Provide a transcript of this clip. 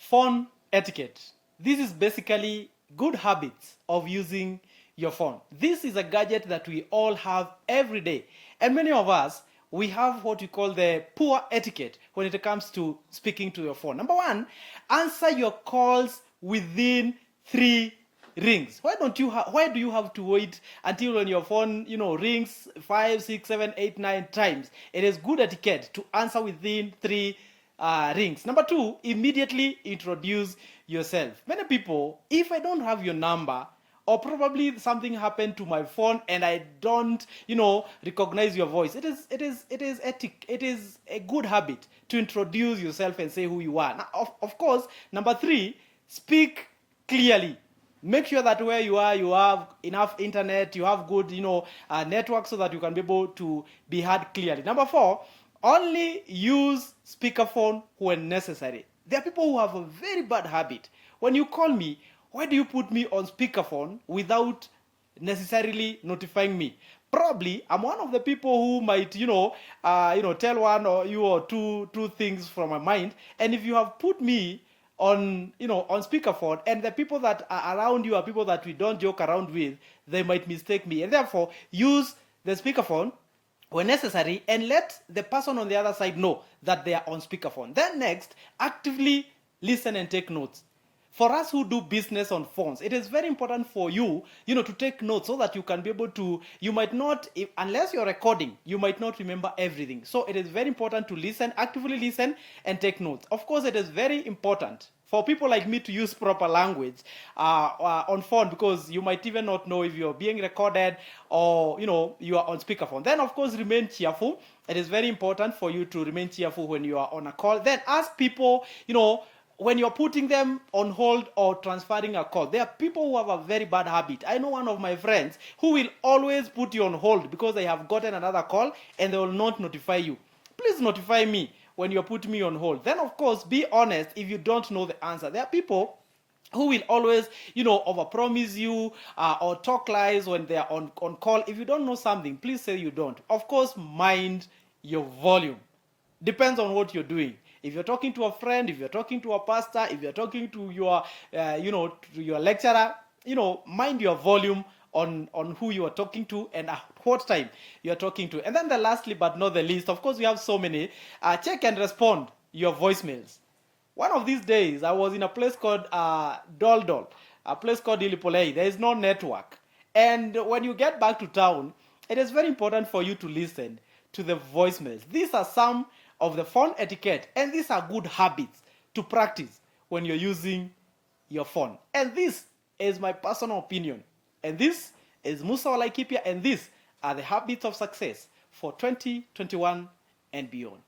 Phone etiquette. This is basically good habits of using your phone. This is a gadget that we all have every day. And many of us, we have what we call the poor etiquette when it comes to speaking to your phone. Number one, answer your calls within 3 rings. Why do you have to wait until when your phone rings 5, 6, 7, 8, 9 times? It is good etiquette to answer within 3 rings. Number two, immediately introduce yourself. Many people, if I don't have your number, or probably something happened to my phone and I don't, recognize your voice. It is a good habit to introduce yourself and say who you are. Now, of course, number three, speak clearly. Make sure that where you are, you have enough internet, you have good, network so that you can be able to be heard clearly. Number four, only use speakerphone when necessary. There are people who have a very bad habit. When you call me, why do you put me on speakerphone without necessarily notifying me? Probably I'm one of the people who might, tell one or you or two things from my mind. And if you have put me on speakerphone, and the people that are around you are people that we don't joke around with, they might mistake me. And therefore, use the speakerphone when necessary and let the person on the other side know that they are on speakerphone. Then next, actively listen and take notes. For us who do business on phones, it is very important for you, to take notes so that you can be able to, you might not, unless you're recording, you might not remember everything. So it is very important to listen, actively listen and take notes. Of course, it is very important for people like me to use proper language on phone, because you might even not know if you're being recorded or, you are on speakerphone. Then, of course, remain cheerful. It is very important for you to remain cheerful when you are on a call. Then ask people, when you're putting them on hold or transferring a call. There are people who have a very bad habit. I know one of my friends who will always put you on hold because they have gotten another call and they will not notify you. Please notify me when you're putting me on hold. Then, of course, be honest if you don't know the answer. There are people who will always, overpromise you or talk lies when they are on call. If you don't know something, please say you don't. Of course, mind your volume. Depends on what you're doing. If you're talking to a friend, if you're talking to a pastor, if you're talking to your, to your lecturer, mind your volume on who you are talking to and at what time you are talking to. And then the lastly but not the least, of course, we have so many, check and respond your voicemails. One of these days, I was in a place called Dol, a place called Ilipolei. There is no network. And when you get back to town, it is very important for you to listen to the voicemails. These are some of the phone etiquette, and these are good habits to practice when you're using your phone. And this is my personal opinion. And this is Musa Laikipia, and these are the habits of success for 2021 and beyond.